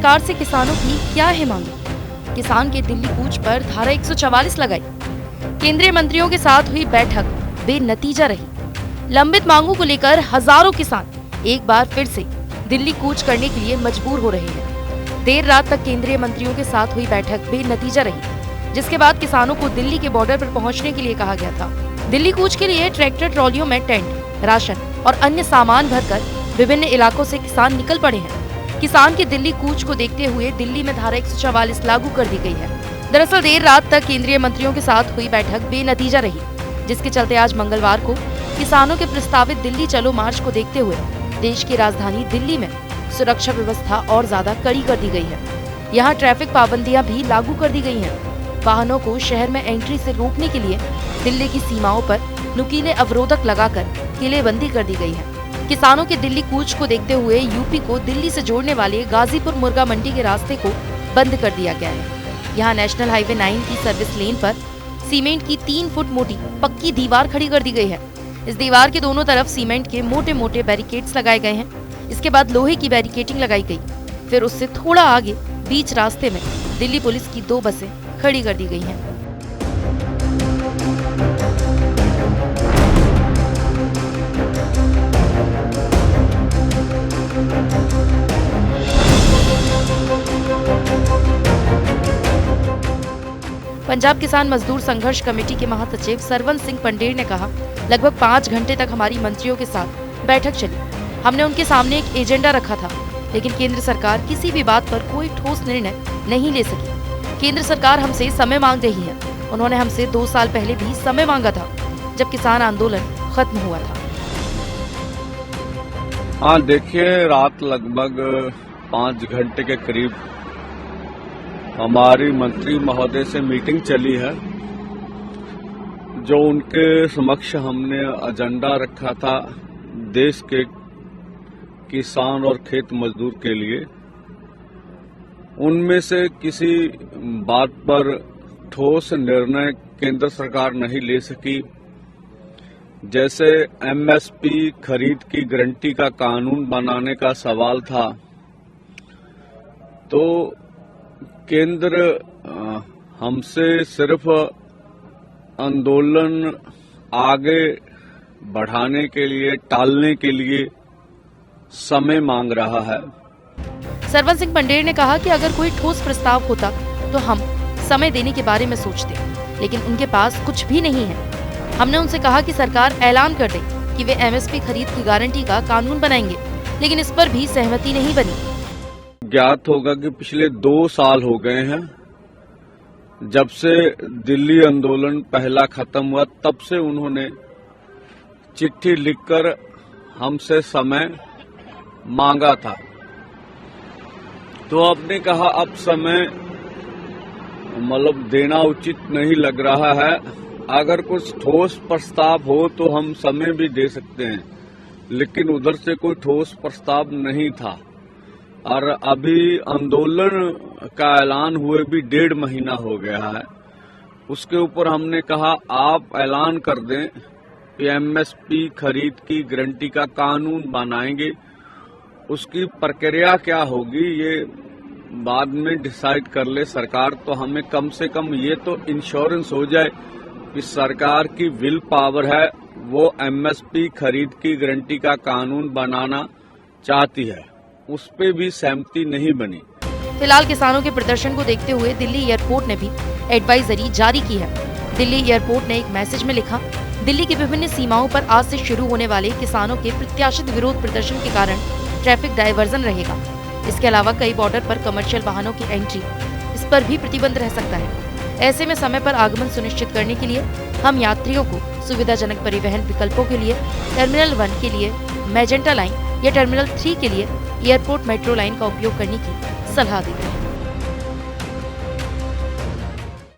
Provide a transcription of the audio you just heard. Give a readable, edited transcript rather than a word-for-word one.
सरकार से किसानों की क्या है मांगे? किसान के दिल्ली कूच पर धारा 144 लगाई। केंद्रीय मंत्रियों के साथ हुई बैठक बेनतीजा रही। लंबित मांगों को लेकर हजारों किसान एक बार फिर से दिल्ली कूच करने के लिए मजबूर हो रहे हैं। देर रात तक केंद्रीय मंत्रियों के साथ हुई बैठक बेनतीजा रही, जिसके बाद किसानों को दिल्ली के बॉर्डर पर पहुंचने के लिए कहा गया था। दिल्ली कूच के लिए ट्रैक्टर ट्रॉलियों में टेंट, राशन और अन्य सामान भरकर विभिन्न इलाकों से किसान निकल पड़े हैं। किसान के दिल्ली कूच को देखते हुए दिल्ली में धारा 144 लागू कर दी गई है। दरअसल देर रात तक केंद्रीय मंत्रियों के साथ हुई बैठक बेनतीजा रही, जिसके चलते आज मंगलवार को किसानों के प्रस्तावित दिल्ली चलो मार्च को देखते हुए देश की राजधानी दिल्ली में सुरक्षा व्यवस्था और ज्यादा कड़ी कर दी गई है। यहाँ ट्रैफिक पाबंदियां भी लागू कर दी गई हैं। वाहनों को शहर में एंट्री से रोकने के लिए दिल्ली की सीमाओं पर नुकीले अवरोधक लगाकर किलेबंदी कर दी गई है। किसानों के दिल्ली कूच को देखते हुए यूपी को दिल्ली से जोड़ने वाले गाजीपुर मुर्गा मंडी के रास्ते को बंद कर दिया गया है। यहाँ नेशनल हाईवे 9 की सर्विस लेन पर सीमेंट की 3 फुट मोटी पक्की दीवार खड़ी कर दी गई है। इस दीवार के दोनों तरफ सीमेंट के मोटे मोटे बैरिकेड्स लगाए गए हैं। इसके बाद लोहे की बैरिकेडिंग लगाई गई। फिर उससे थोड़ा आगे बीच रास्ते में दिल्ली पुलिस की 2 बसें खड़ी कर दी गई हैं। पंजाब किसान मजदूर संघर्ष कमेटी के महासचिव सरवन सिंह पंडेर ने कहा, लगभग 5 घंटे तक हमारी मंत्रियों के साथ बैठक चली। हमने उनके सामने एक एजेंडा रखा था, लेकिन केंद्र सरकार किसी भी बात पर कोई ठोस निर्णय नहीं ले सकी। केंद्र सरकार हमसे समय मांग रही है। उन्होंने हमसे 2 साल पहले भी समय मांगा था, जब किसान आंदोलन खत्म हुआ था। हाँ, देखिए, रात लगभग 5 घंटे के करीब हमारी मंत्री महोदय से मीटिंग चली है। जो उनके समक्ष हमने एजेंडा रखा था देश के किसान और खेत मजदूर के लिए, उनमें से किसी बात पर ठोस निर्णय केंद्र सरकार नहीं ले सकी। जैसे एमएसपी खरीद की गारंटी का कानून बनाने का सवाल था, तो केंद्र हमसे सिर्फ आंदोलन आगे बढ़ाने के लिए, टालने के लिए समय मांग रहा है। सरवन सिंह पंडेर ने कहा कि अगर कोई ठोस प्रस्ताव होता तो हम समय देने के बारे में सोचते, लेकिन उनके पास कुछ भी नहीं है। हमने उनसे कहा कि सरकार ऐलान कर दे कि वे एमएसपी खरीद की गारंटी का कानून बनाएंगे, लेकिन इस पर भी सहमति नहीं बनी। ज्ञात होगा कि पिछले 2 साल हो गए हैं जब से दिल्ली आंदोलन पहला खत्म हुआ, तब से उन्होंने चिट्ठी लिखकर हमसे समय मांगा था। तो आपने कहा अब समय मतलब देना उचित नहीं लग रहा है। अगर कुछ ठोस प्रस्ताव हो तो हम समय भी दे सकते हैं, लेकिन उधर से कोई ठोस प्रस्ताव नहीं था। और अभी आंदोलन का ऐलान हुए भी 1.5 महीना हो गया है। उसके ऊपर हमने कहा आप ऐलान कर दें कि एमएसपी खरीद की गारंटी का कानून बनाएंगे। उसकी प्रक्रिया क्या होगी ये बाद में डिसाइड कर ले सरकार, तो हमें कम से कम ये तो इंश्योरेंस हो जाए कि सरकार की विल पावर है, वो एमएसपी खरीद की गारंटी का कानून बनाना चाहती है। उस पे भी सहमति नहीं बनी। फिलहाल किसानों के प्रदर्शन को देखते हुए दिल्ली एयरपोर्ट ने भी एडवाइजरी जारी की है। दिल्ली एयरपोर्ट ने एक मैसेज में लिखा, दिल्ली की विभिन्न सीमाओं पर आज से शुरू होने वाले किसानों के प्रत्याशित विरोध प्रदर्शन के कारण ट्रैफिक डायवर्जन रहेगा। इसके अलावा कई बॉर्डर पर कमर्शियल वाहनों की एंट्री, इस पर भी प्रतिबंध रह सकता है। ऐसे में समय पर आगमन सुनिश्चित करने के लिए हम यात्रियों को सुविधाजनक परिवहन विकल्पों के लिए टर्मिनल 1 के लिए मैजेंटा लाइन या टर्मिनल 3 के लिए एयरपोर्ट मेट्रो लाइन का उपयोग करने की सलाह देते हैं।